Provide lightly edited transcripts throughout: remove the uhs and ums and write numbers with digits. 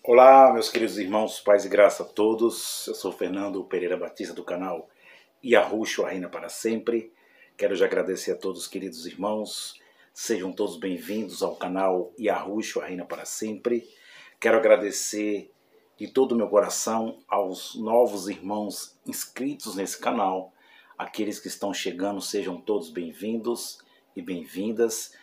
Olá, meus queridos irmãos, paz e graça a todos. Eu sou Fernando Pereira Batista do canal Yahushua Reina para Sempre. Quero já agradecer a todos os queridos irmãos. Sejam todos bem-vindos ao canal Yahushua Reina para Sempre. Quero agradecer de todo o meu coração aos novos irmãos inscritos nesse canal. Aqueles que estão chegando, sejam todos bem-vindos e bem-vindas.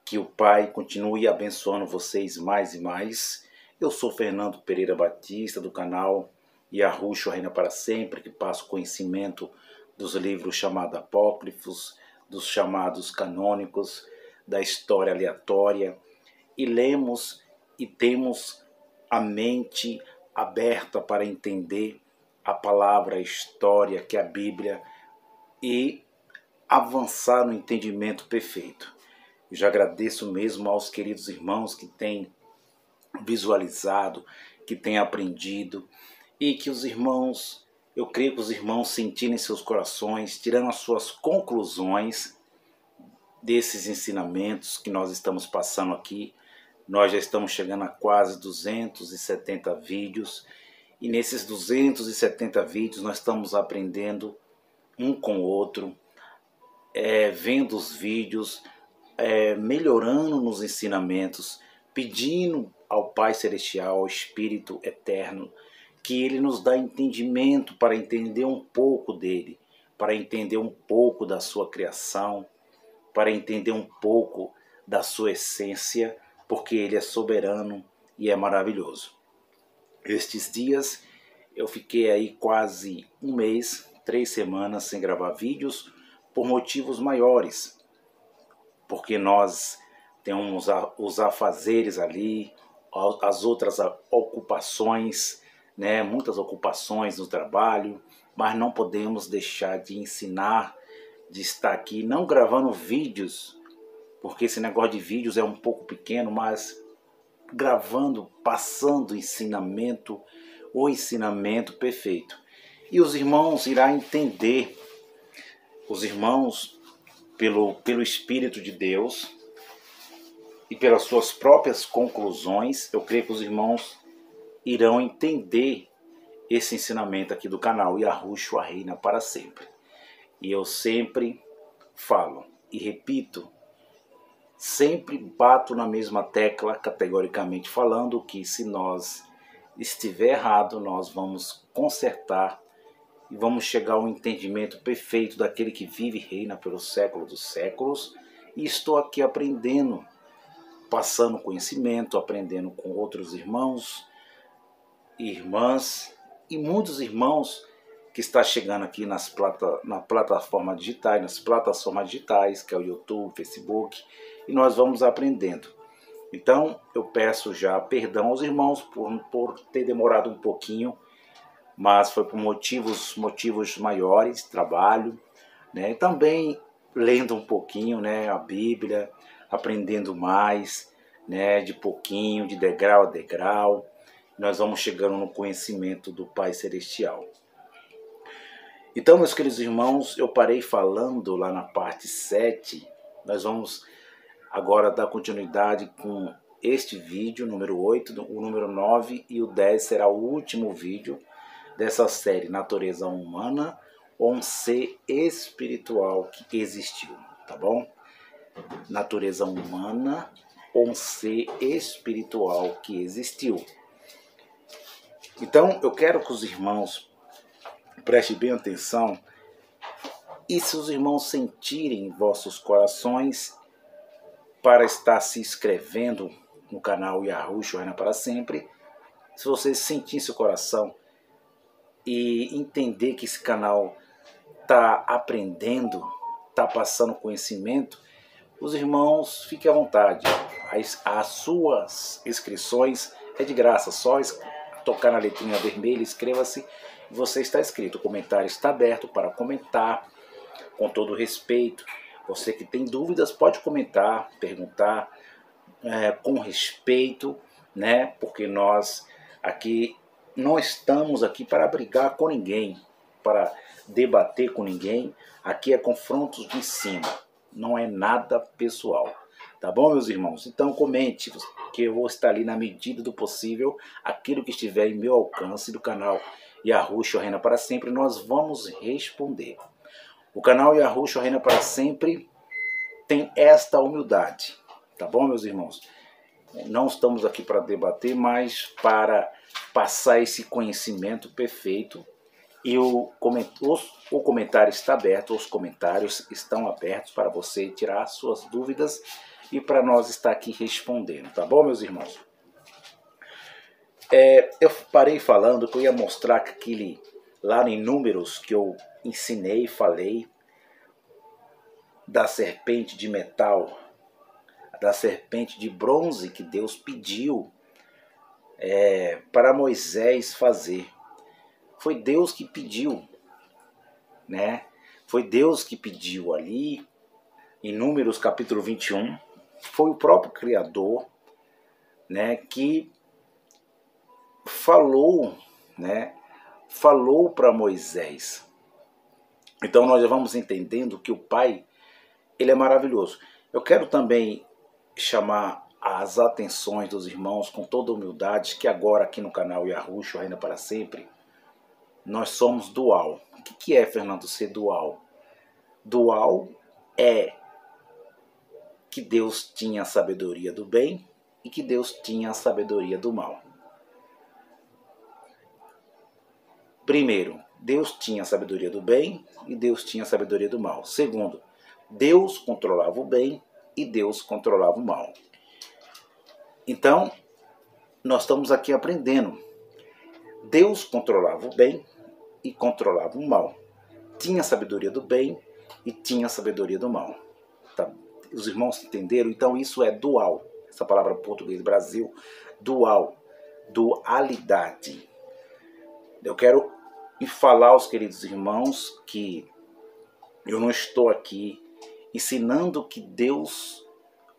Que o Pai continue abençoando vocês mais e mais. Eu sou Fernando Pereira Batista, do canal Yahushua Reina para Sempre, que passo conhecimento dos livros chamados apócrifos, dos chamados canônicos, da história aleatória, e lemos e temos a mente aberta para entender a palavra, a história, que é a Bíblia, e avançar no entendimento perfeito. Eu já agradeço mesmo aos queridos irmãos que têm visualizado, que têm aprendido, e que os irmãos, eu creio que os irmãos sentirem em seus corações, tirando as suas conclusões desses ensinamentos que nós estamos passando aqui. Nós já estamos chegando a quase 270 vídeos, e nesses 270 vídeos nós estamos aprendendo um com o outro, vendo os vídeos, melhorando nos ensinamentos, pedindo ao Pai Celestial, ao Espírito Eterno, que Ele nos dá entendimento para entender um pouco dEle, para entender um pouco da sua criação, para entender um pouco da sua essência, porque Ele é soberano e é maravilhoso. Estes dias eu fiquei aí quase um mês, 3 semanas sem gravar vídeos, por motivos maiores, porque nós temos os afazeres ali, as outras ocupações, né? Muitas ocupações no trabalho, mas não podemos deixar de ensinar, de estar aqui, não gravando vídeos, porque esse negócio de vídeos é um pouco pequeno, mas gravando, passando ensinamento, o ensinamento perfeito. E os irmãos irão entender, os irmãos, pelo Espírito de Deus, e pelas suas próprias conclusões, eu creio que os irmãos irão entender esse ensinamento aqui do canal Yahushua Reina para Sempre. E eu sempre falo e repito, sempre bato na mesma tecla, categoricamente falando, que se nós estiver errado, nós vamos consertar e vamos chegar ao entendimento perfeito daquele que vive e reina pelos séculos dos séculos. E estou aqui aprendendo, passando conhecimento, aprendendo com outros irmãos e irmãs, e muitos irmãos que está chegando aqui nas plataformas digitais, que é o YouTube, Facebook, e nós vamos aprendendo. Então eu peço já perdão aos irmãos por ter demorado um pouquinho, mas foi por motivos maiores, trabalho, né? E também lendo um pouquinho, né, a Bíblia, aprendendo mais, né, de pouquinho, de degrau a degrau, nós vamos chegando no conhecimento do Pai Celestial. Então, meus queridos irmãos, eu parei falando lá na parte 7, nós vamos agora dar continuidade com este vídeo, número 8, o número 9 e o 10 será o último vídeo dessa série Natureza Humana ou um Ser Espiritual que Existiu, tá bom? Natureza humana ou um ser espiritual que existiu. Então eu quero que os irmãos prestem bem atenção, e se os irmãos sentirem em vossos corações para estar se inscrevendo no canal Yahushua Reina para Sempre, se vocês sentirem seu coração e entender que esse canal está aprendendo, está passando conhecimento, os irmãos, fiquem à vontade. As suas inscrições é de graça, só tocar na letrinha vermelha, inscreva-se, você está inscrito. O comentário está aberto para comentar com todo respeito. Você que tem dúvidas pode comentar, perguntar com respeito, né? Porque nós aqui não estamos aqui para brigar com ninguém, para debater com ninguém. Aqui é confrontos de ensino. Não é nada pessoal. Tá bom, meus irmãos? Então comente, que eu vou estar ali na medida do possível, aquilo que estiver em meu alcance do canal Yahushua Reina para Sempre, nós vamos responder. O canal Yahushua Reina para Sempre tem esta humildade, tá bom, meus irmãos? Não estamos aqui para debater, mas para passar esse conhecimento perfeito. E o comentário está aberto, os comentários estão abertos para você tirar suas dúvidas e para nós estar aqui respondendo, tá bom, meus irmãos? Eu parei falando que eu ia mostrar aquele lá em Números que eu ensinei, falei da serpente de metal, da serpente de bronze que Deus pediu para Moisés fazer. Foi Deus que pediu, né? Foi Deus que pediu ali, em Números capítulo 21, foi o próprio Criador, né, que falou, né, falou para Moisés. Então nós já vamos entendendo que o Pai, ele é maravilhoso. Eu quero também chamar as atenções dos irmãos com toda humildade, que agora aqui no canal Yahushua Reina para Sempre, nós somos dual. O que é, Fernando, ser dual? Dual é que Deus tinha a sabedoria do bem e que Deus tinha a sabedoria do mal. Primeiro, Deus tinha a sabedoria do bem e Deus tinha a sabedoria do mal. Segundo, Deus controlava o bem e Deus controlava o mal. Então, nós estamos aqui aprendendo. Deus controlava o bem e controlava o mal. Tinha a sabedoria do bem e tinha a sabedoria do mal. Tá? Os irmãos entenderam? Então isso é dual. Essa palavra em português Brasil, dual, dualidade. Eu quero falar aos queridos irmãos que eu não estou aqui ensinando que Deus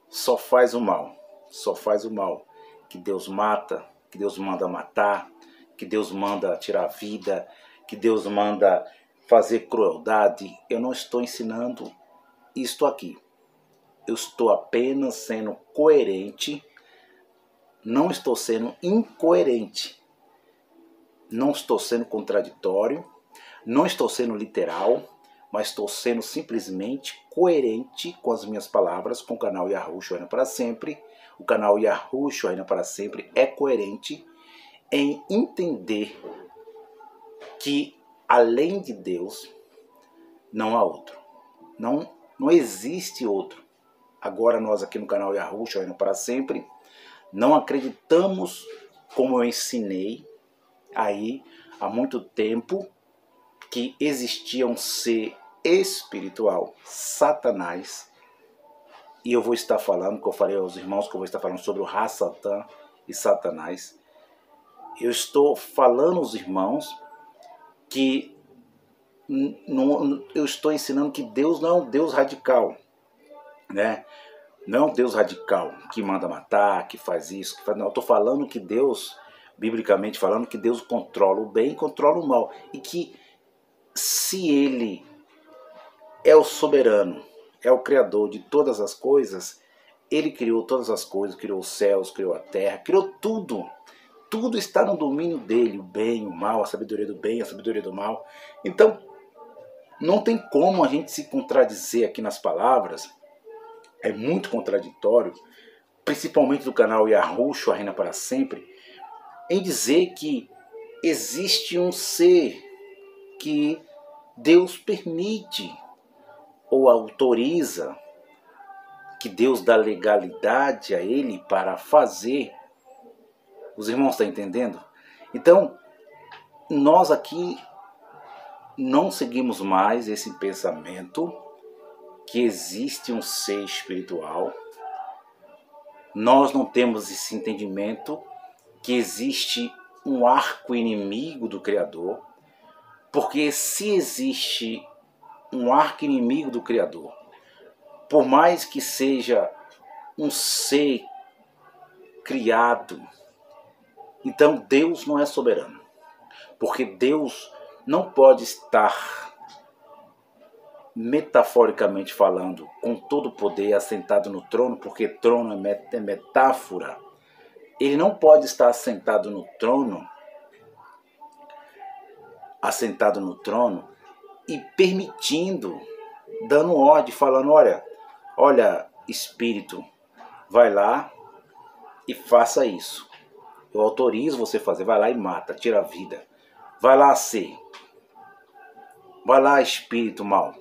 só faz o mal. Só faz o mal. Que Deus mata, que Deus manda matar, que Deus manda tirar a vida, que Deus manda fazer crueldade. Eu não estou ensinando isto aqui. Eu estou apenas sendo coerente, não estou sendo incoerente, não estou sendo contraditório, não estou sendo literal, mas estou sendo simplesmente coerente com as minhas palavras, com o canal Yahushua Reina para Sempre. O canal Yahushua Reina para Sempre é coerente em entender que além de Deus não há outro. Não existe outro. Agora nós aqui no canal Yahushua Reina para Sempre não acreditamos, como eu ensinei aí há muito tempo, que existia um ser espiritual, Satanás. E eu vou estar falando, que eu falei aos irmãos que eu vou estar falando sobre o Ra-Satã e Satanás. Eu estou falando aos irmãos que eu estou ensinando que Deus não é um Deus radical, né? Não é um Deus radical que manda matar, que faz isso, que faz... Não, eu estou falando que Deus, biblicamente falando, que Deus controla o bem e controla o mal. E que se Ele é o soberano, é o criador de todas as coisas, Ele criou todas as coisas, criou os céus, criou a terra, criou tudo. Tudo está no domínio dele, o bem, o mal, a sabedoria do bem, a sabedoria do mal. Então, não tem como a gente se contradizer aqui nas palavras. É muito contraditório, principalmente do canal Yahushua Reina para Sempre, em dizer que existe um ser que Deus permite ou autoriza, que Deus dá legalidade a ele para fazer. Os irmãos estão entendendo? Então, nós aqui não seguimos mais esse pensamento que existe um ser espiritual. Nós não temos esse entendimento que existe um arco inimigo do Criador, porque se existe um arco inimigo do Criador, por mais que seja um ser criado, então Deus não é soberano, porque Deus não pode estar metaforicamente falando, com todo o poder, assentado no trono, porque trono é metáfora. Ele não pode estar assentado no trono e permitindo, dando ordem, falando, olha, espírito, vai lá e faça isso. Eu autorizo você a fazer, vai lá e mata, tira a vida. Vai lá ser. Vai lá, espírito mau,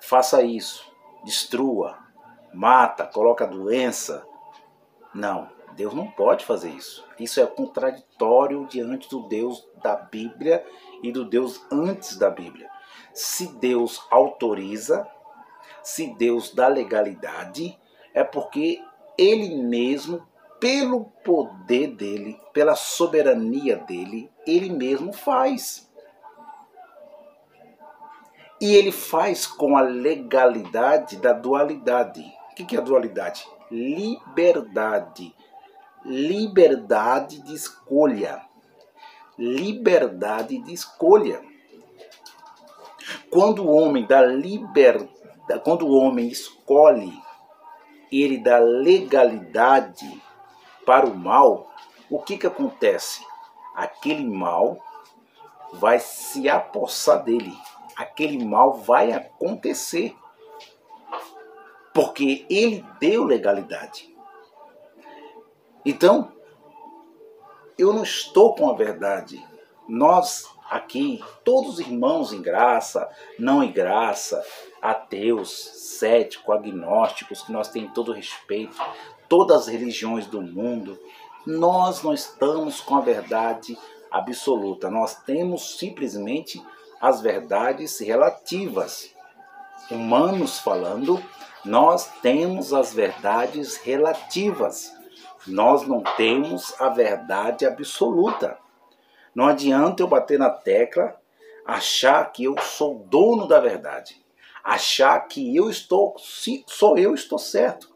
faça isso, destrua, mata, coloca doença. Não, Deus não pode fazer isso. Isso é contraditório diante do Deus da Bíblia e do Deus antes da Bíblia. Se Deus autoriza, se Deus dá legalidade, é porque Ele mesmo, pelo poder dele, pela soberania dele, Ele mesmo faz. E Ele faz com a legalidade da dualidade. O que é a dualidade? Liberdade. Liberdade de escolha. Liberdade de escolha. Quando o homem quando o homem escolhe, ele dá legalidade para o mal, o que acontece? Aquele mal vai se apossar dele. Aquele mal vai acontecer. Porque ele deu legalidade. Então, eu não estou com a verdade. Nós aqui, todos irmãos em graça, não em graça, ateus, céticos, agnósticos, que nós temos todo respeito, todas as religiões do mundo, nós não estamos com a verdade absoluta. Nós temos simplesmente as verdades relativas. Humanos falando, nós temos as verdades relativas. Nós não temos a verdade absoluta. Não adianta eu bater na tecla, achar que eu sou dono da verdade. Achar que eu estou certo.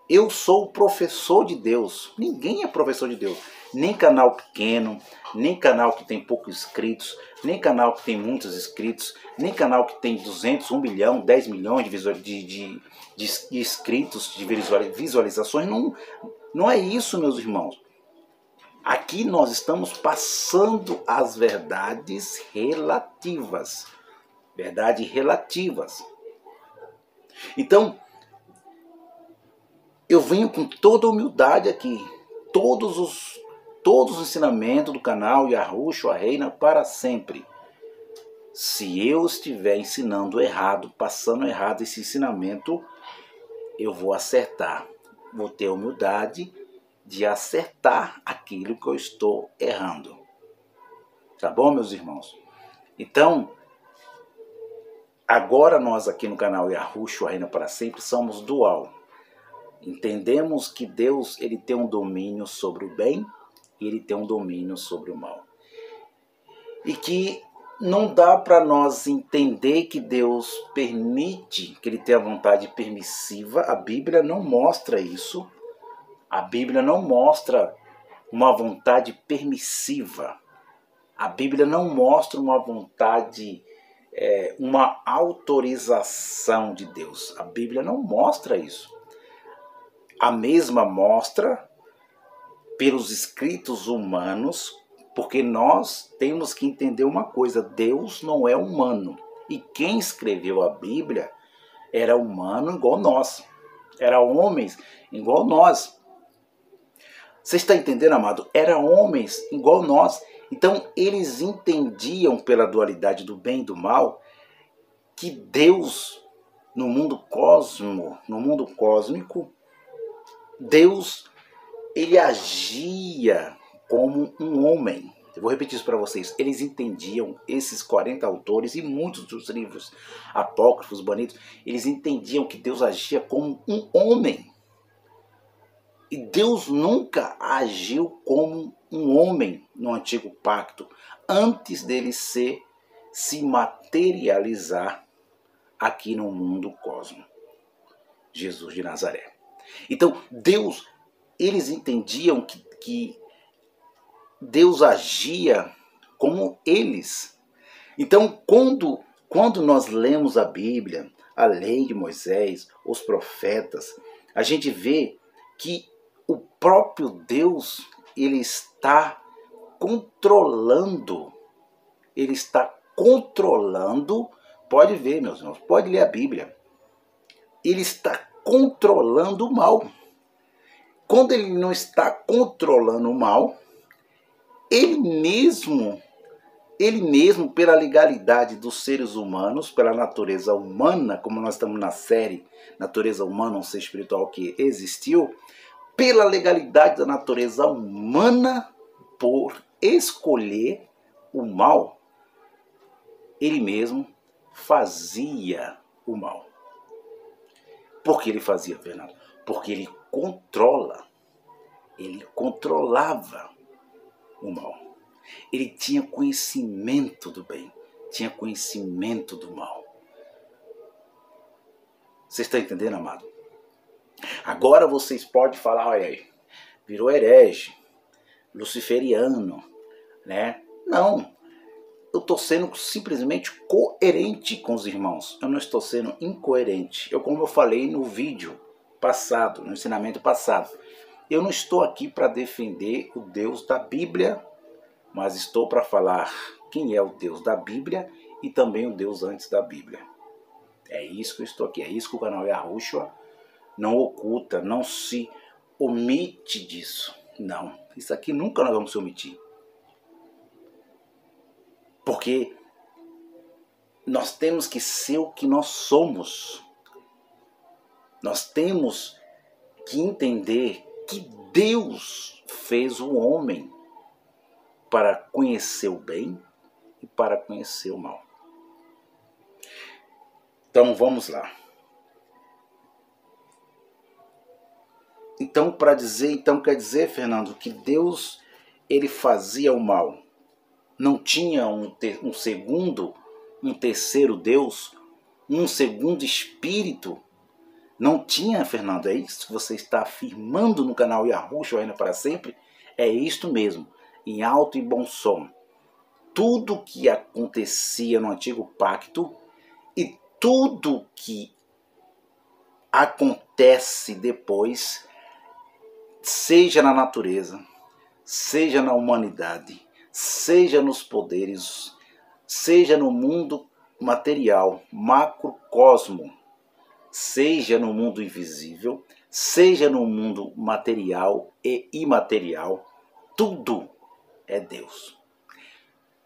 Eu sou o professor de Deus. Ninguém é professor de Deus. Nem canal pequeno, nem canal que tem poucos inscritos, nem canal que tem muitos inscritos, nem canal que tem 200, 1 milhão, 10 milhões de inscritos, de visualizações. Não é isso, meus irmãos. Aqui nós estamos passando as verdades relativas. Verdades relativas. Então, eu venho com toda humildade aqui. Todos os ensinamentos do canal Yahushua reina para sempre. Se eu estiver ensinando errado, passando errado esse ensinamento, eu vou acertar. Vou ter humildade de acertar aquilo que eu estou errando. Tá bom, meus irmãos? Então, agora nós aqui no canal Yahushua reina para sempre somos dual. Entendemos que Deus ele tem um domínio sobre o bem e ele tem um domínio sobre o mal. E que não dá para nós entender que Deus permite, que ele tem a vontade permissiva. A Bíblia não mostra isso. A Bíblia não mostra uma vontade permissiva. A Bíblia não mostra uma vontade, uma autorização de Deus. A Bíblia não mostra isso. A mesma mostra pelos escritos humanos, porque nós temos que entender uma coisa: Deus não é humano. E quem escreveu a Bíblia era humano igual nós. Era homens igual nós. Você está entendendo, amado? Eram homens igual nós. Então eles entendiam pela dualidade do bem e do mal que Deus, no mundo cósmico, Deus, ele agia como um homem. Eu vou repetir isso para vocês. Eles entendiam, esses 40 autores e muitos dos livros apócrifos, banidos, eles entendiam que Deus agia como um homem. E Deus nunca agiu como um homem no Antigo Pacto, antes dele se materializar aqui no mundo cósmico. Jesus de Nazaré. Então, Deus, eles entendiam que Deus agia como eles. Então, quando Quando nós lemos a Bíblia, a lei de Moisés, os profetas, a gente vê que o próprio Deus, ele está controlando, pode ver, meus irmãos, pode ler a Bíblia, ele está controlando o mal. Quando ele não está controlando o mal, ele mesmo, pela legalidade dos seres humanos, pela natureza humana, como nós estamos na série Natureza Humana, um ser espiritual que existiu, pela legalidade da natureza humana, por escolher o mal, ele mesmo fazia o mal. Por que ele fazia, Fernando? Porque ele controlava o mal. Ele tinha conhecimento do bem, tinha conhecimento do mal. Você está entendendo, amado? Agora vocês podem falar, olha aí, virou herege, luciferiano, né? Não, eu estou sendo simplesmente coerente com os irmãos. Eu não estou sendo incoerente. Como eu falei no vídeo passado, no ensinamento passado, eu não estou aqui para defender o Deus da Bíblia, mas estou para falar quem é o Deus da Bíblia e também o Deus antes da Bíblia. É isso que eu estou aqui, é isso que o canal Yahushua não oculta, não se omite disso. Não, isso aqui nunca nós vamos se omitir. Porque nós temos que ser o que nós somos. Nós temos que entender que Deus fez o homem para conhecer o bem e para conhecer o mal. Então vamos lá. Então quer dizer, Fernando, que Deus ele fazia o mal. Não tinha um terceiro Deus, um segundo espírito. Não tinha, Fernando, é isso que você está afirmando no canal Yahushua ainda para sempre? É isto mesmo, em alto e bom som. Tudo que acontecia no antigo pacto e tudo que acontece depois, seja na natureza, seja na humanidade, seja nos poderes, seja no mundo material, macrocosmo, seja no mundo invisível, seja no mundo material e imaterial, tudo é Deus.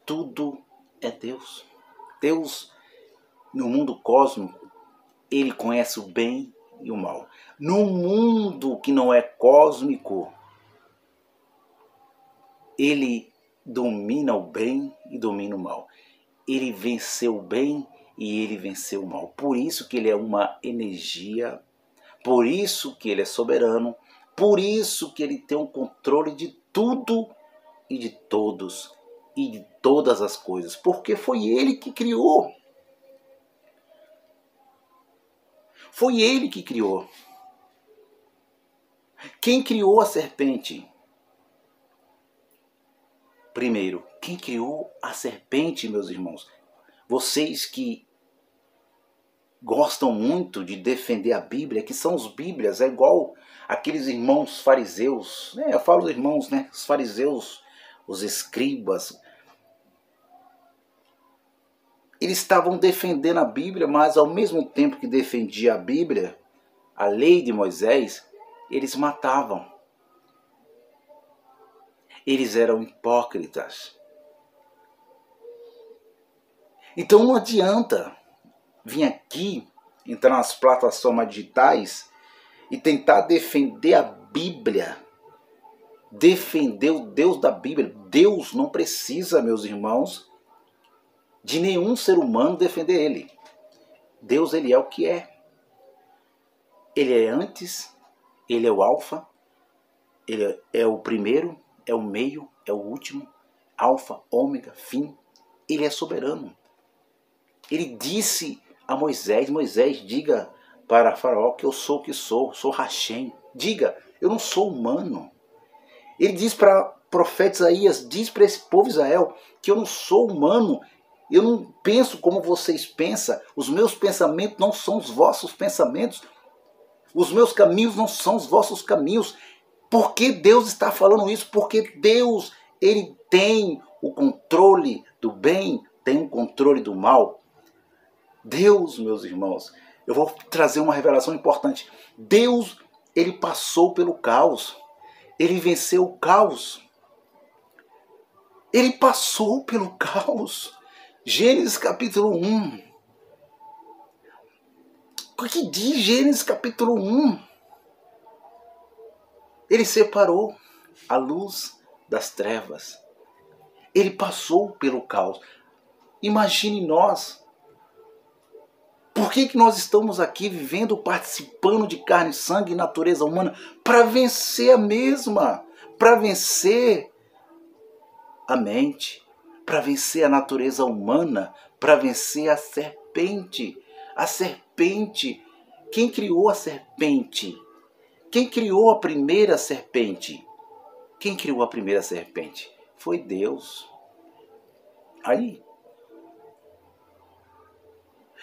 Tudo é Deus. Deus, no mundo cósmico, ele conhece o bem e o mal. No mundo que não é cósmico, ele domina o bem e domina o mal. Ele venceu o bem e ele venceu o mal. Por isso que ele é uma energia, por isso que ele é soberano, por isso que ele tem o controle de tudo e de todos e de todas as coisas, porque foi ele que criou. Foi ele que criou. Quem criou a serpente? Primeiro, quem criou a serpente, meus irmãos? Vocês que gostam muito de defender a Bíblia, que são os bíblias, é igual aqueles irmãos fariseus, né? Eu falo dos irmãos, né? Os fariseus, os escribas. Eles estavam defendendo a Bíblia, mas ao mesmo tempo que defendia a Bíblia, a lei de Moisés, eles matavam. Eles eram hipócritas. Então não adianta vir aqui, entrar nas plataformas digitais e tentar defender a Bíblia, defender o Deus da Bíblia. Deus não precisa, meus irmãos, de nenhum ser humano defender ele. Deus, ele é o que é. Ele é antes, ele é o alfa, ele é o primeiro, é o meio, é o último, alfa, ômega, fim. Ele é soberano. Ele disse a Moisés, diga para Faraó que eu sou o que sou Hashem. Diga, eu não sou humano. Ele diz para o profeta Isaías, diz para esse povo Israel que eu não sou humano. Eu não penso como vocês pensam. Os meus pensamentos não são os vossos pensamentos. Os meus caminhos não são os vossos caminhos. Por que Deus está falando isso? Porque Deus, Ele tem o controle do bem, tem o controle do mal. Deus, meus irmãos, eu vou trazer uma revelação importante. Deus, Ele passou pelo caos. Ele venceu o caos. Ele passou pelo caos. Gênesis capítulo 1. O que diz Gênesis capítulo 1? Ele separou a luz das trevas. Ele passou pelo caos. Imagine nós. Por que nós estamos aqui vivendo, participando de carne, sangue e natureza humana? Para vencer a mesma. Para vencer a mente. Para vencer a natureza humana. Para vencer a serpente. A serpente. Quem criou a serpente? Quem criou a primeira serpente? Quem criou a primeira serpente? Foi Deus. Aí.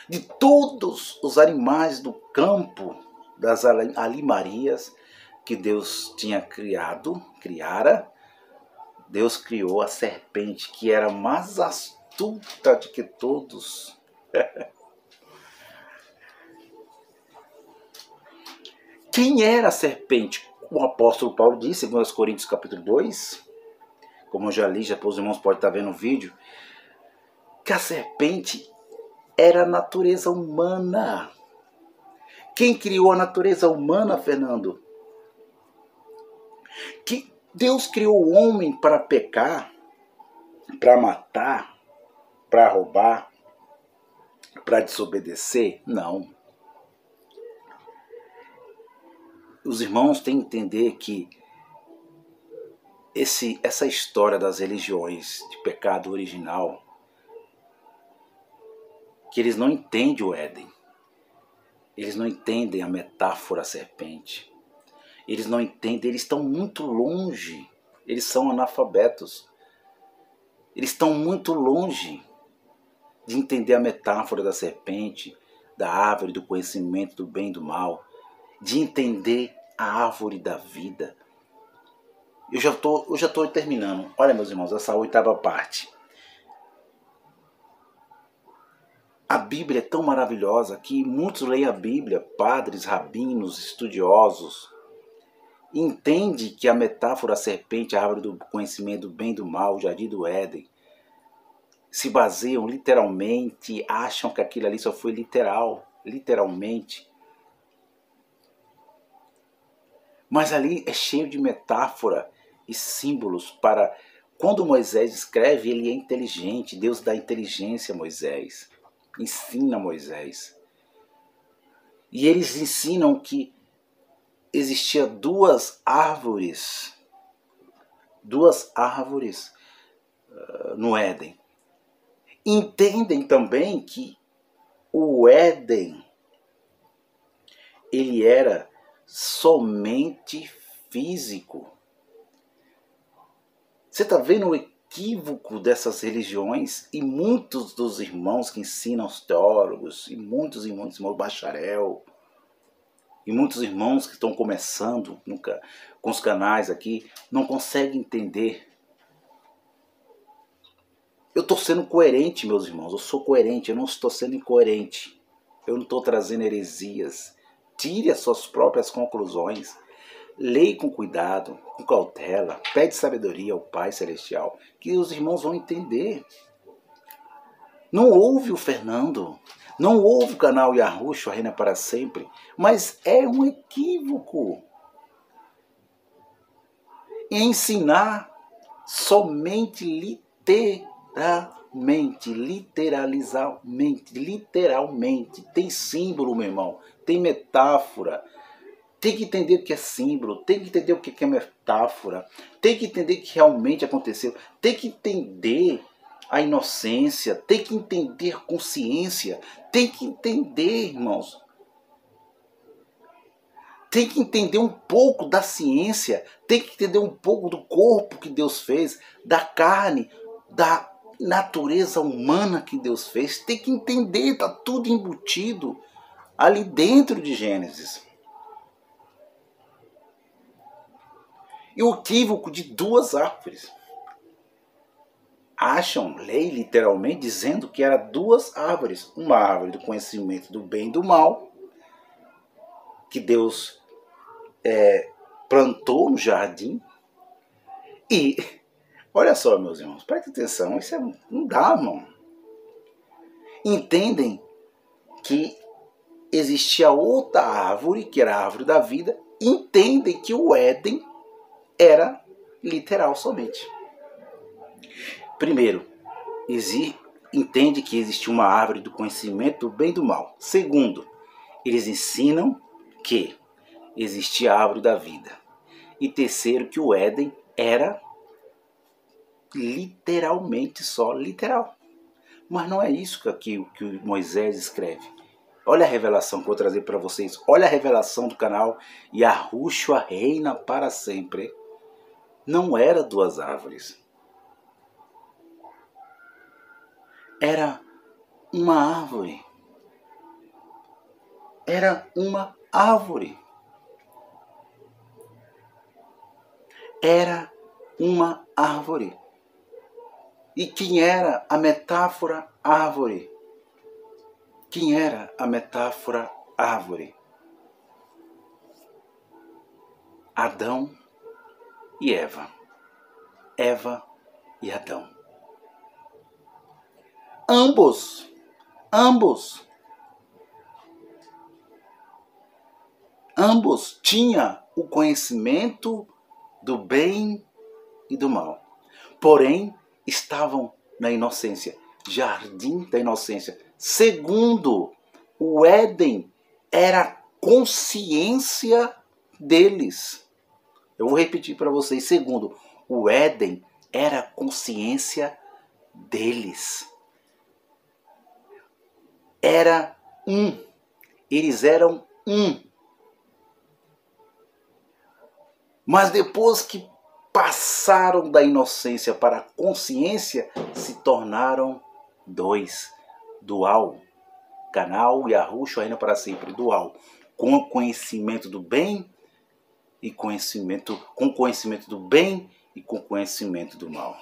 De todos os animais do campo, das alimarias que Deus tinha criara, Deus criou a serpente, que era mais astuta do que todos. Quem era a serpente? O apóstolo Paulo disse, em 2 Coríntios capítulo 2, como eu já li, já os irmãos podem estar vendo o vídeo, que a serpente era a natureza humana. Quem criou a natureza humana, Fernando? Que Deus criou o homem para pecar, para matar, para roubar, para desobedecer? Não. Os irmãos têm que entender que essa história das religiões de pecado original, que eles não entendem o Éden. Eles não entendem a metáfora serpente. Eles não entendem, eles estão muito longe. Eles são analfabetos. Eles estão muito longe de entender a metáfora da serpente, da árvore do conhecimento do bem e do mal, de entender a árvore da vida. Eu já estou terminando. Olha, meus irmãos, essa 8ª parte. A Bíblia é tão maravilhosa que muitos leem a Bíblia, padres, rabinos, estudiosos, e entendem que a metáfora serpente, a árvore do conhecimento do bem e do mal, o jardim do Éden, se baseiam literalmente, acham que aquilo ali só foi literalmente. Mas ali é cheio de metáfora e símbolos para... Quando Moisés escreve, ele é inteligente, Deus dá inteligência a Moisés. Ensina Moisés. E eles ensinam que existia duas árvores no Éden. Entendem também que o Éden, ele era somente físico. Você está vendo o equívoco dessas religiões? E muitos dos irmãos que ensinam, os teólogos, e muitos irmãos bacharel, e muitos irmãos que estão começando com os canais aqui, não conseguem entender. Eu estou sendo coerente, meus irmãos, eu sou coerente, eu não estou sendo incoerente. Eu não estou trazendo heresias. Tire as suas próprias conclusões. Leia com cuidado, com cautela, pede sabedoria ao Pai Celestial, que os irmãos vão entender. Não ouve o Fernando, não ouve o canal Yahushua Reina para Sempre, mas é um equívoco ensinar somente literalmente. Tem símbolo, meu irmão, tem metáfora. Tem que entender o que é símbolo, tem que entender o que é metáfora, tem que entender o que realmente aconteceu, tem que entender a inocência, tem que entender consciência, tem que entender, irmãos. Tem que entender um pouco da ciência, tem que entender um pouco do corpo que Deus fez, da carne, natureza humana que Deus fez. Tem que entender, está tudo embutido ali dentro de Gênesis. E o equívoco de duas árvores. Acham lei literalmente dizendo que era duas árvores. Uma árvore do conhecimento do bem e do mal, que Deus plantou no jardim. E, olha só, meus irmãos, preste atenção, isso não dá, irmão. Entendem que existia outra árvore, que era a árvore da vida. Entendem que o Éden era literal somente. Primeiro, entende que existe uma árvore do conhecimento do bem e do mal. Segundo, eles ensinam que existia a árvore da vida. E terceiro, que o Éden era literalmente só literal. Mas não é isso que Moisés escreve. Olha a revelação que eu vou trazer para vocês. Olha a revelação do canal Yahushua reina para sempre. Não era duas árvores. Era uma árvore. Era uma árvore. Era uma árvore. E quem era a metáfora árvore? Quem era a metáfora árvore? Adão e Eva. Eva e Adão. Ambos tinham o conhecimento do bem e do mal. Porém, estavam na inocência, jardim da inocência. Segundo, o Éden era a consciência deles. Eu vou repetir para vocês. Segundo, o Éden era a consciência deles. Era um. Eles eram um. Mas depois que passaram da inocência para a consciência, se tornaram dois. Dual. Canal Yahushua reina para sempre. Dual. Com conhecimento do bem e conhecimento do bem e com conhecimento do mal.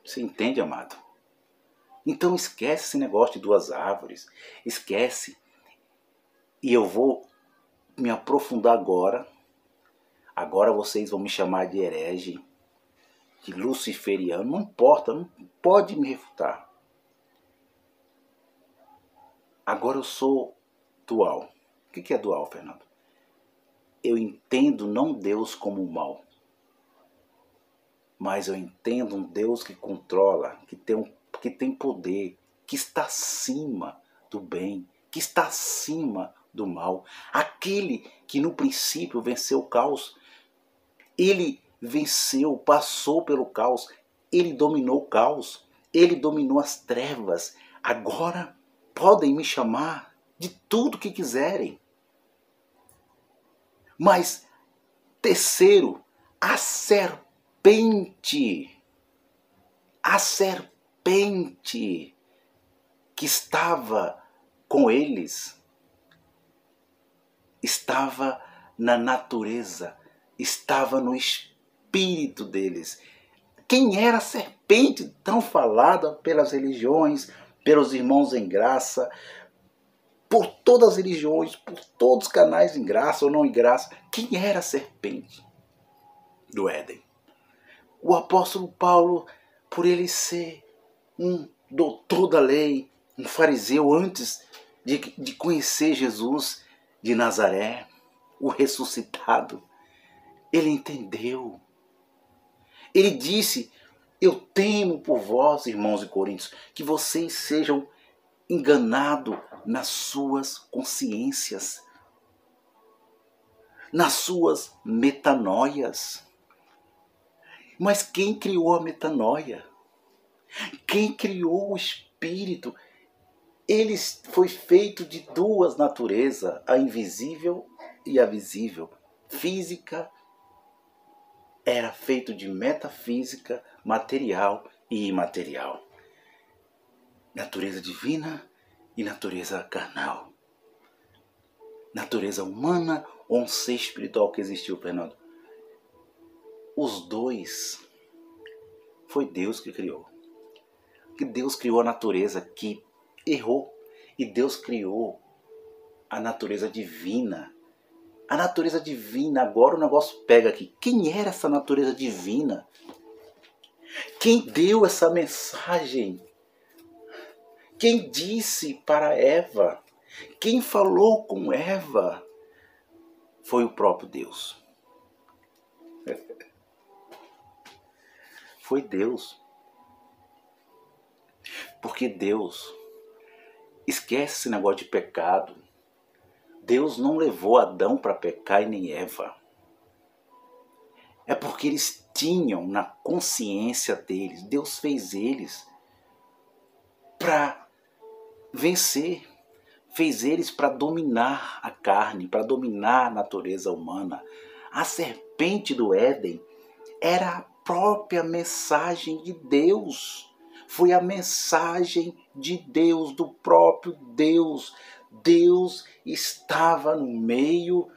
Você entende, amado? Então esquece esse negócio de duas árvores. Esquece. E eu vou me aprofundar agora. Agora vocês vão me chamar de herege, de luciferiano. Não importa, não pode me refutar. Agora eu sou dual. O que é dual, Fernando? Eu entendo não Deus como o mal, mas eu entendo um Deus que controla, que tem poder, que está acima do bem, que está acima do mal. Aquele que no princípio venceu o caos. Ele venceu, passou pelo caos. Ele dominou o caos. Ele dominou as trevas. Agora podem me chamar de tudo que quiserem. Mas, terceiro, a serpente que estava com eles, estava na natureza, estava no espírito deles. Quem era a serpente tão falada pelas religiões, pelos irmãos em graça, por todas as religiões, por todos os canais em graça ou não em graça? Quem era a serpente do Éden? O apóstolo Paulo, por ele ser um doutor da lei, um fariseu antes de conhecer Jesus de Nazaré, o ressuscitado, ele entendeu. Ele disse: eu temo por vós, irmãos de Coríntios, que vocês sejam enganados nas suas consciências, nas suas metanoias. Mas quem criou a metanoia? Quem criou o espírito? Ele foi feito de duas naturezas, a invisível e a visível, física, era feito de metafísica, material e imaterial. Natureza divina e natureza carnal. Natureza humana ou um ser espiritual que existiu, Fernando? Os dois foi Deus que criou. Que Deus criou a natureza que errou. E Deus criou a natureza divina. A natureza divina, agora o negócio pega aqui. Quem era essa natureza divina? Quem deu essa mensagem? Quem disse para Eva? Quem falou com Eva? Foi o próprio Deus. Foi Deus. Porque Deus, esquece esse negócio de pecado. Deus não levou Adão para pecar e nem Eva. É porque eles tinham na consciência deles, Deus fez eles para vencer. Fez eles para dominar a carne, para dominar a natureza humana. A serpente do Éden era a própria mensagem de Deus. Foi a mensagem de Deus, do próprio Deus. Deus estava no meio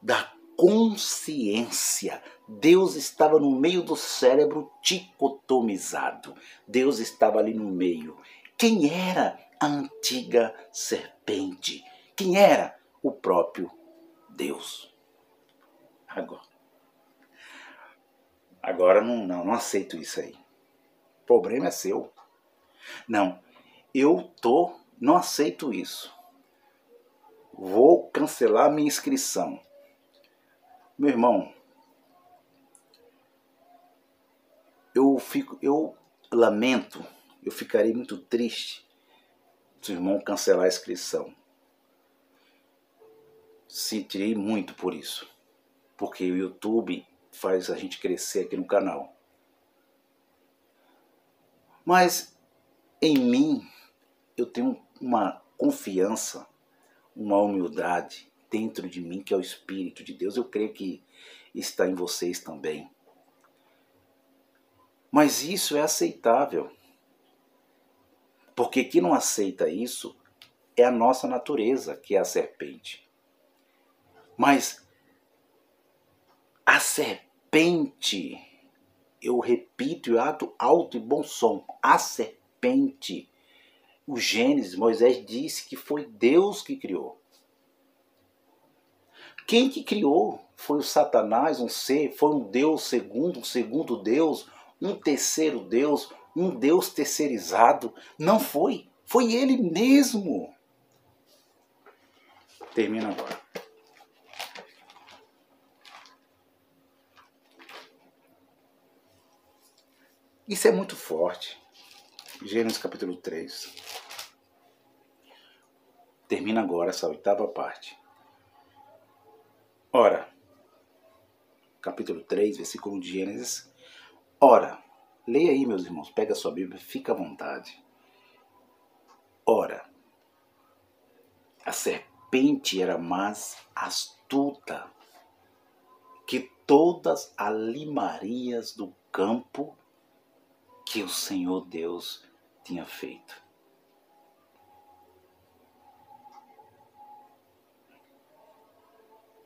da consciência. Deus estava no meio do cérebro dicotomizado. Deus estava ali no meio. Quem era a antiga serpente? Quem era? O próprio Deus. Agora não aceito isso aí. O problema é seu. Não aceito isso. Vou cancelar minha inscrição. Meu irmão, eu lamento, eu ficaria muito triste se o irmão cancelar a inscrição. Sentirei muito por isso, porque o YouTube faz a gente crescer aqui no canal. Mas em mim eu tenho uma confiança, uma humildade dentro de mim, que é o Espírito de Deus. Eu creio que está em vocês também. Mas isso é aceitável. Porque quem não aceita isso é a nossa natureza, que é a serpente. Mas a serpente, eu repito e alto e bom som, a serpente, o Gênesis, Moisés disse que foi Deus que criou. Quem que criou? Foi o Satanás, um ser, foi um Deus segundo, um segundo Deus, um terceiro Deus, um Deus terceirizado. Não foi, foi ele mesmo. Termina agora. Isso é muito forte. Gênesis capítulo 3. Termina agora essa 8ª parte. Ora, capítulo 3, versículo de Gênesis. Ora, leia aí, meus irmãos, pega a sua Bíblia, fica à vontade. Ora, a serpente era mais astuta que todas as limarias do campo que o Senhor Deus tinha feito.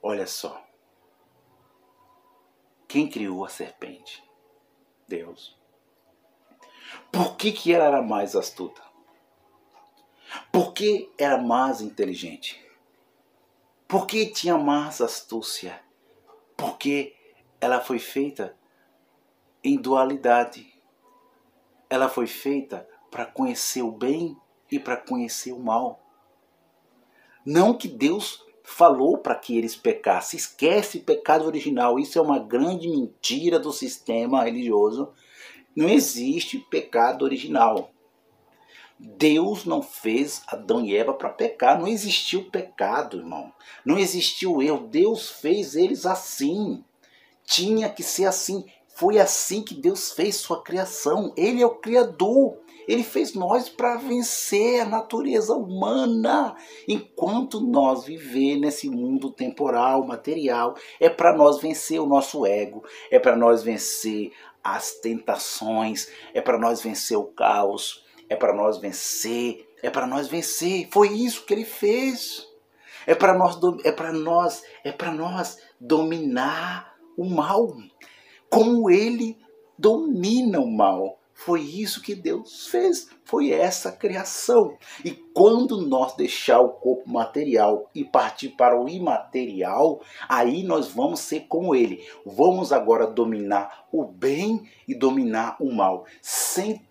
Olha só. Quem criou a serpente? Deus. Por que ela era mais astuta? Por que era mais inteligente? Por que tinha mais astúcia? Porque ela foi feita em dualidade. Ela foi feita para conhecer o bem e para conhecer o mal. Não que Deus falou para que eles pecassem. Esquece o pecado original. Isso é uma grande mentira do sistema religioso. Não existe pecado original. Deus não fez Adão e Eva para pecar. Não existiu pecado, irmão. Não existiu erro. Deus fez eles assim. Tinha que ser assim. Foi assim que Deus fez sua criação. Ele é o Criador. Ele fez nós para vencer a natureza humana. Enquanto nós viver nesse mundo temporal, material, é para nós vencer o nosso ego, é para nós vencer as tentações, é para nós vencer o caos, é para nós vencer. Foi isso que ele fez. É para nós dominar o mal, como ele domina o mal. Foi isso que Deus fez, foi essa criação. E quando nós deixar o corpo material e partir para o imaterial, aí nós vamos ser como ele. Vamos agora dominar o bem e dominar o mal, sem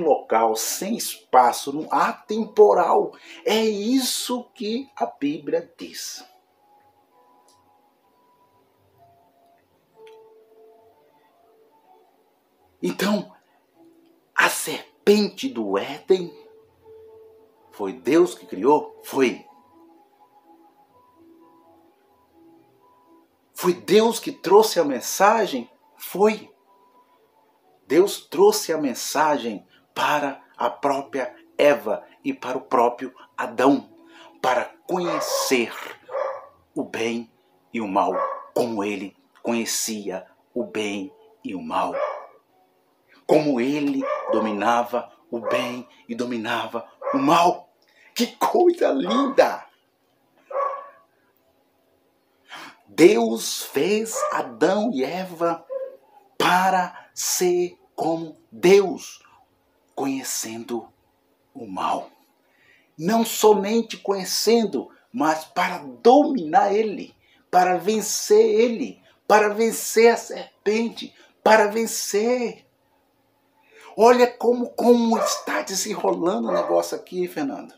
local, sem espaço, no atemporal. É isso que a Bíblia diz. Então, a serpente do Éden, foi Deus que criou? Foi. Foi Deus que trouxe a mensagem? Foi. Deus trouxe a mensagem para a própria Eva e para o próprio Adão, para conhecer o bem e o mal, como ele conhecia o bem e o mal. Como ele dominava o bem e dominava o mal. Que coisa linda! Deus fez Adão e Eva para ser como Deus, conhecendo o mal. Não somente conhecendo, mas para dominar ele, para vencer ele, para vencer a serpente, para vencer. Olha como está desenrolando o negócio aqui, Fernando.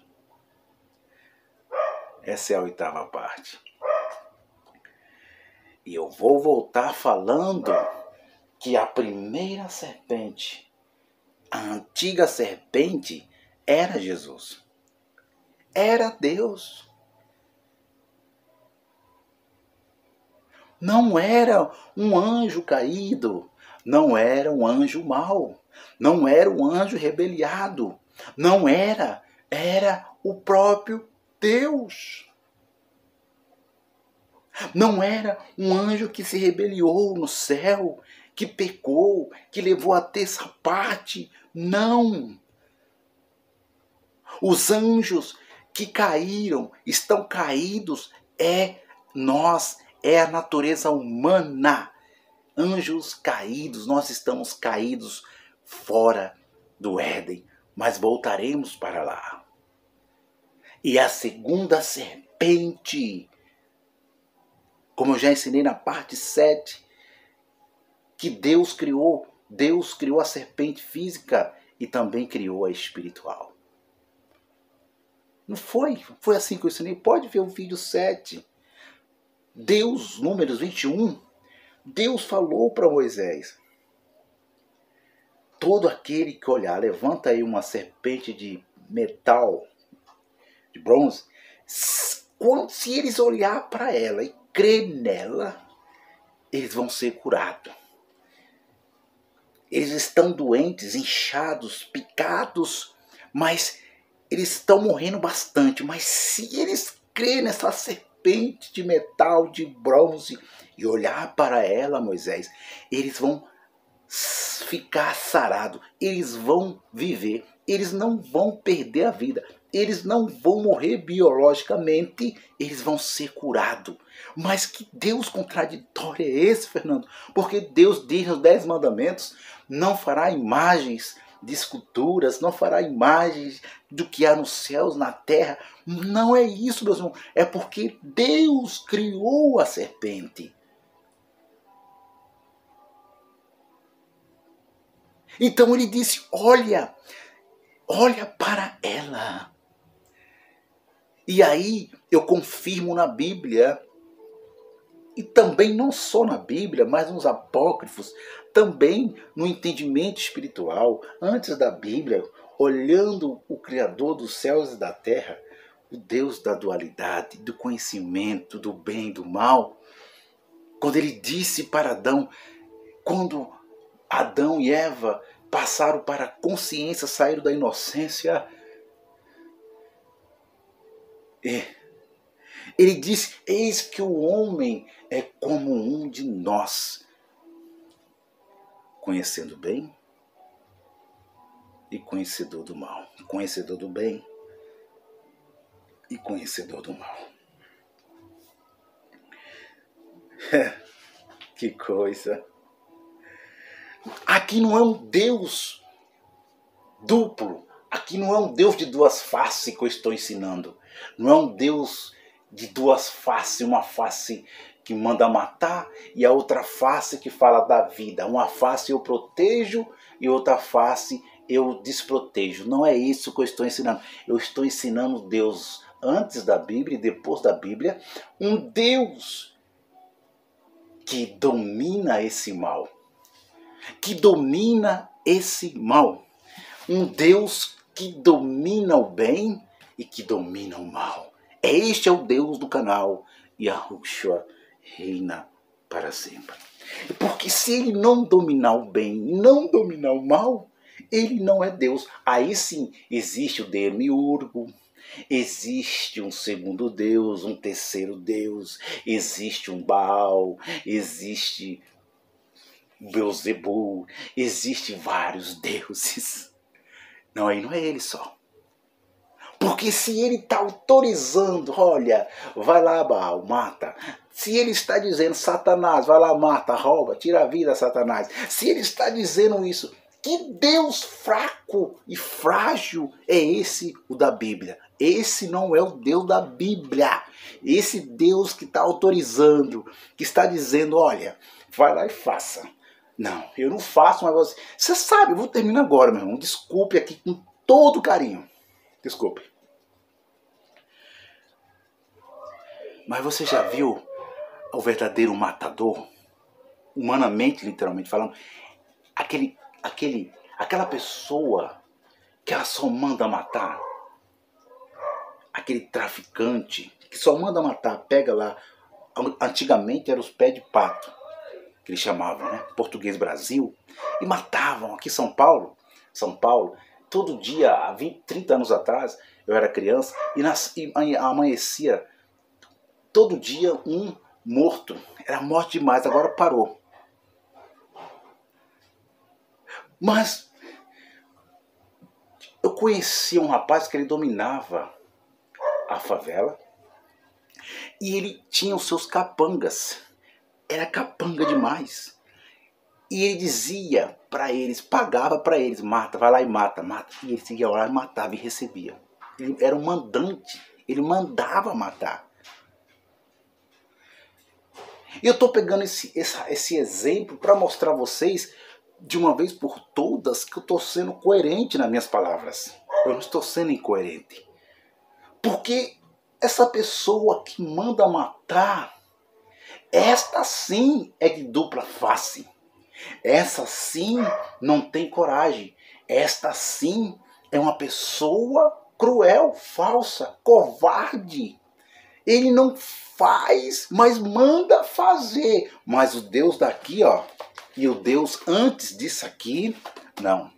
Essa é a 8ª parte. E eu vou voltar falando que a primeira serpente, a antiga serpente, era Jesus. Era Deus. Não era um anjo caído. Não era um anjo mau. Não era um anjo rebeliado. Não era. Era o próprio Deus. Não era um anjo que se rebeliou no céu, que pecou, que levou a terça parte. Não. Os anjos que caíram, estão caídos, é a natureza humana. Anjos caídos, nós estamos caídos fora do Éden, mas voltaremos para lá. E a segunda serpente, como eu já ensinei na parte 7, que Deus criou a serpente física e também criou a espiritual. Não foi? Foi assim que eu ensinei. Pode ver o vídeo 7. Deus, Números 21, Deus falou para Moisés: todo aquele que olhar, levanta aí uma serpente de metal, de bronze, se eles olhar para ela e crer nela, eles vão ser curados. Eles estão doentes, inchados, picados, mas eles estão morrendo bastante. Mas se eles crerem nessa serpente de metal, de bronze, e olhar para ela, Moisés, eles vão ficar sarados, eles vão viver, eles não vão perder a vida, eles não vão morrer biologicamente, eles vão ser curados. Mas que Deus contraditório é esse, Fernando? Porque Deus diz nos 10 mandamentos: não fará imagens de esculturas, não fará imagens do que há nos céus, na terra. Não é isso, meus irmãos. É porque Deus criou a serpente. Então ele disse: olha para ela. E aí eu confirmo na Bíblia, e também não só na Bíblia, mas nos apócrifos, também no entendimento espiritual, antes da Bíblia, olhando o Criador dos céus e da terra, o Deus da dualidade, do conhecimento, do bem e do mal, quando ele disse para Adão, quando Adão e Eva passaram para a consciência, saíram da inocência. Ele disse, eis que o homem é como um de nós, conhecendo o bem e conhecedor do mal. Conhecedor do bem e conhecedor do mal. Que coisa. Aqui não é um Deus duplo. Aqui não é um Deus de duas faces que eu estou ensinando. Não é um Deus de duas faces. Uma face que manda matar e a outra face que fala da vida. Uma face eu protejo e outra face eu desprotejo. Não é isso que eu estou ensinando. Eu estou ensinando Deus antes da Bíblia e depois da Bíblia. Um Deus que domina esse mal. Que domina esse mal. Um Deus que domina o bem e que domina o mal. Este é o Deus do canal Yahushua reina para sempre. Porque se ele não dominar o bem e não dominar o mal, ele não é Deus. Aí sim existe o demiurgo, existe um segundo Deus, um terceiro Deus, existe um Baal, existe Beelzebul, existe vários deuses. Não, aí não é ele só. Porque se ele está autorizando, olha, vai lá Baal, mata. Se ele está dizendo, Satanás, vai lá, mata, rouba, tira a vida, Satanás. Se ele está dizendo isso, que Deus fraco e frágil é esse, o da Bíblia? Esse não é o Deus da Bíblia. Esse Deus que está autorizando, que está dizendo, olha, vai lá e faça. Não, eu não faço, mas você sabe, eu vou terminar agora, meu irmão. Desculpe aqui com todo carinho. Desculpe. Mas você já viu o verdadeiro matador? Humanamente, literalmente falando. Aquela pessoa que ela só manda matar. Aquele traficante que só manda matar. Pega lá. Antigamente eram os pés de pato. Que eles chamavam, né? Português Brasil. E matavam aqui em São Paulo. Todo dia, há 20, 30 anos atrás, eu era criança e amanhecia todo dia um morto. Era morte demais, agora parou. Mas eu conhecia um rapaz que ele dominava a favela e ele tinha os seus capangas. Era capanga demais. E ele dizia para eles, pagava para eles, mata, vai lá e mata, mata. E ele ia lá e matava e recebia. Ele era um mandante, ele mandava matar. E eu estou pegando esse exemplo para mostrar a vocês, de uma vez por todas, que eu estou sendo coerente nas minhas palavras. Eu não estou sendo incoerente. Porque essa pessoa que manda matar, esta sim é de dupla face. Essa sim não tem coragem. Esta sim é uma pessoa cruel, falsa, covarde. Ele não faz, mas manda fazer. Mas o Deus daqui, ó, e o Deus antes disso aqui, não.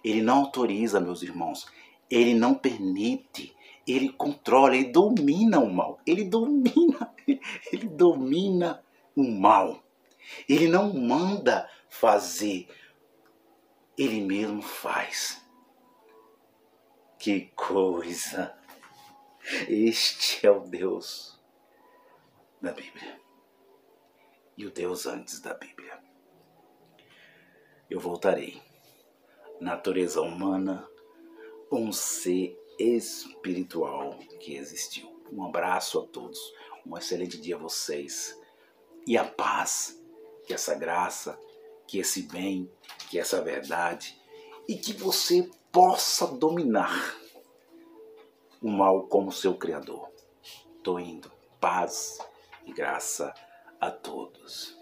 Ele não autoriza, meus irmãos. Ele não permite. Ele controla, ele domina o mal. Ele domina o mal. Ele não manda fazer, ele mesmo faz. Que coisa! Este é o Deus da Bíblia. E o Deus antes da Bíblia. Eu voltarei. Natureza humana, um ser espiritual que existiu. Um abraço a todos. Um excelente dia a vocês. E a paz, que essa graça, que esse bem, que essa verdade, e que você possa dominar o mal como seu Criador. Estou indo. Paz e graça a todos.